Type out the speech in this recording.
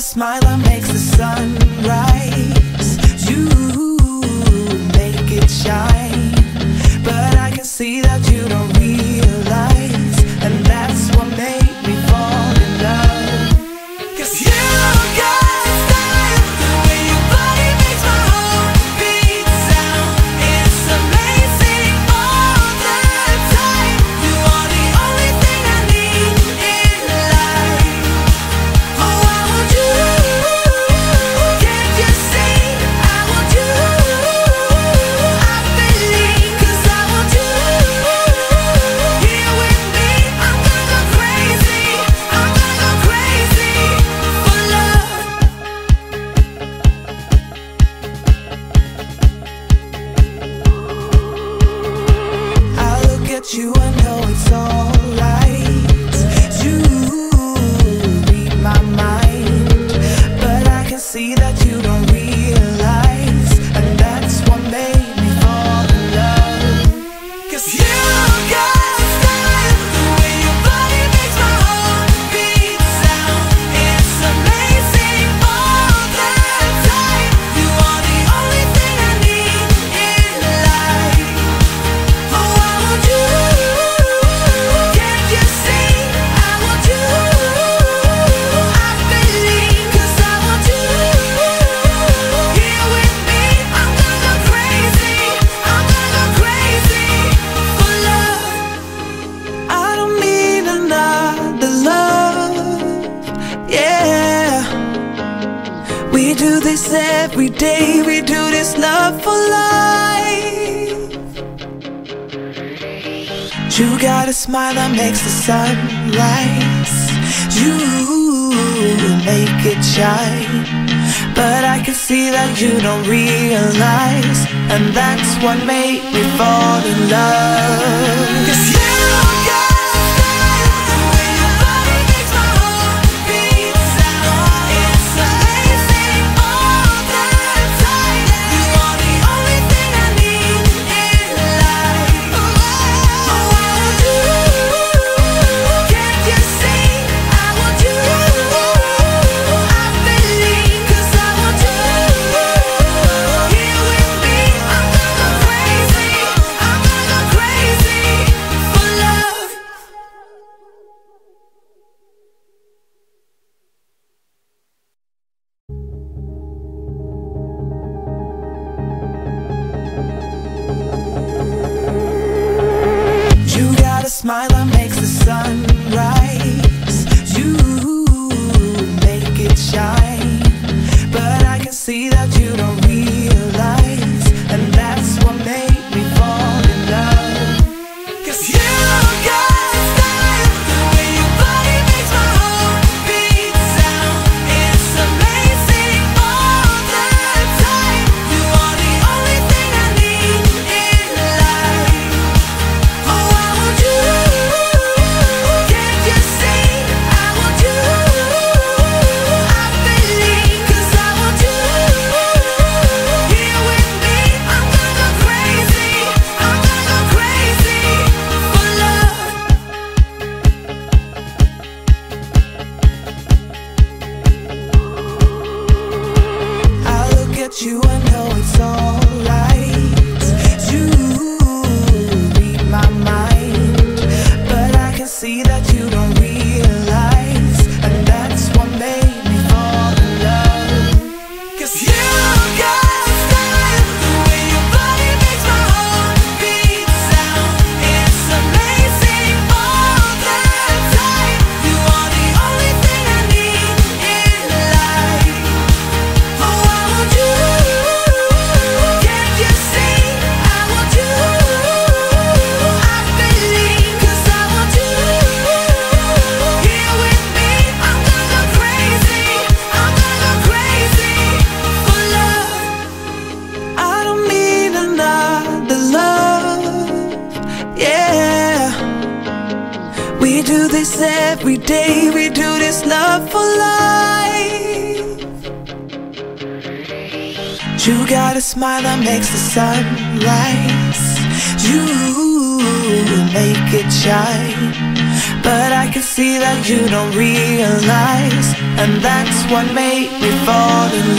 smile that makes the sun rise. You make it shine, but I can see that you don't realize, and that's what made me fall in love. 'Cause you got style, the way your body makes my heart beat sound. It's amazing all the time. You are the only thing I need in life. Oh, I want you. Can't you see? I want you. I believe, 'cause I want you. Here with me, I'm gonna go crazy. I'm gonna go crazy for love. I look at you, I know it's alright. You read my mind, but I can see that you don't realize, and that's what made me fall in love. 'Cause you got style, the way your body makes my heart beat sound. It's amazing all the time. You are the only thing I need in life. Oh, I want you. Can't you see? I want you. I believe, 'cause I want you. Here with me, I'm gonna go crazy. I'm gonna go crazy for love. I don't need another love, yeah. We do this every day. We do this love for life. You got a smile that makes the sun rise. You make it shine, but I can see that you don't realize, and that's what made me fall in love. 'Cause you got style, the way your body makes my heart beat sound. It's amazing all the time. You are the only thing I need in life. Oh, I want you. Can't you see? I want you. I believe, 'cause I want you. Here with me, I'm gonna go crazy. I'm gonna go crazy for love. You got a smile that makes the sun rise. You make it shine, but I can see that you don't realize, and that's what made me fall in love. 'Cause you got style, the way your body makes my heart beat sound. It's amazing all the time. You are the only thing I need in life. Oh, I want you. Can't you see? I want you. I believe, 'cause I want you. Here with me, I'm gonna go crazy. I'm gonna go crazy for love. I look at you, I know it's alright. You read my mind, but I can see that you don't realize, and that's what made me fall in love. 'Cause you got style, the way your body makes my heart beat sound. It's amazing all the time. You are the only thing I need in life. Oh, I want you. Can't you see? I want you. I believe, 'cause I want you. Here with me, I'm gonna go crazy. I'm gonna go crazy for love. I don't need another love, yeah. We do this every day. We do this love for life. You got a smile that makes the sun rise. You make it shine, but I can see that you don't realize, and that's what made me fall in love.